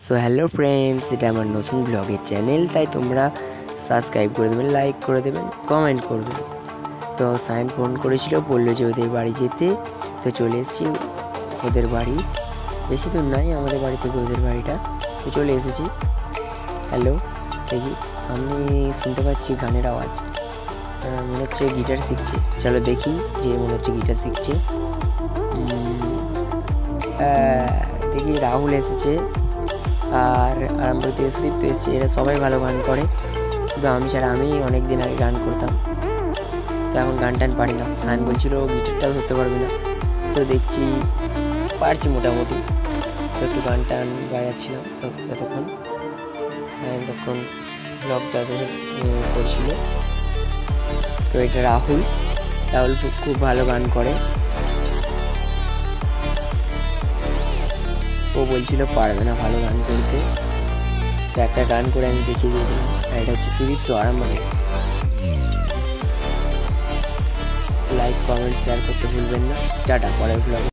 So hello friends, এটা আমার নতুন ব্লগের চ্যানেল, তাই তোমরা সাবস্ক্রাইব করে দেবেন, লাইক করে দেবেন, কমেন্ট করবেন। তো সায়ন ফোন করেছিল, বললো যে ওদের বাড়ি যেতে। তো চলে এসেছি ওদের বাড়ি, বেশি দূর নয় আমাদের বাড়ি থেকে ওদের বাড়িটা। তো চলে এসেছি। হ্যালো, দেখি সামনে শুনতে পাচ্ছি গানের আওয়াজ, মনে হচ্ছে গিটার শিখছে। চলো দেখি, যে মনে হচ্ছে গিটার শিখছে। দেখি রাহুল এসেছে আর আরামবাগ থেকে সুদীপ্ত এসেছে। এরা সবাই ভালো গান করে, শুধু আমি ছাড়া। আমি অনেক দিন আগে গান করতাম, তো এখন গান টান পারি না। সায়ন বলছিল গিটারটাও ধরতে পারবি না, তো দেখছি পারছি মোটামুটি। তো একটু গান টান বাজাচ্ছিলাম তো ততক্ষণ। সায়ন ততক্ষণ ব্লগটা করছিল। তো এটা রাহুল খুব ভালো গান করে। ও বলছিল পারবে না ভালো গান করতে, তো একটা গান করে আমি দেখিয়ে দিয়েছিলাম। আর এটা হচ্ছে সুদীপ্ত আরামবাগে। লাইক, কমেন্ট, শেয়ার করতে ভুলবেন না। টাটা, পরের ব্লগে।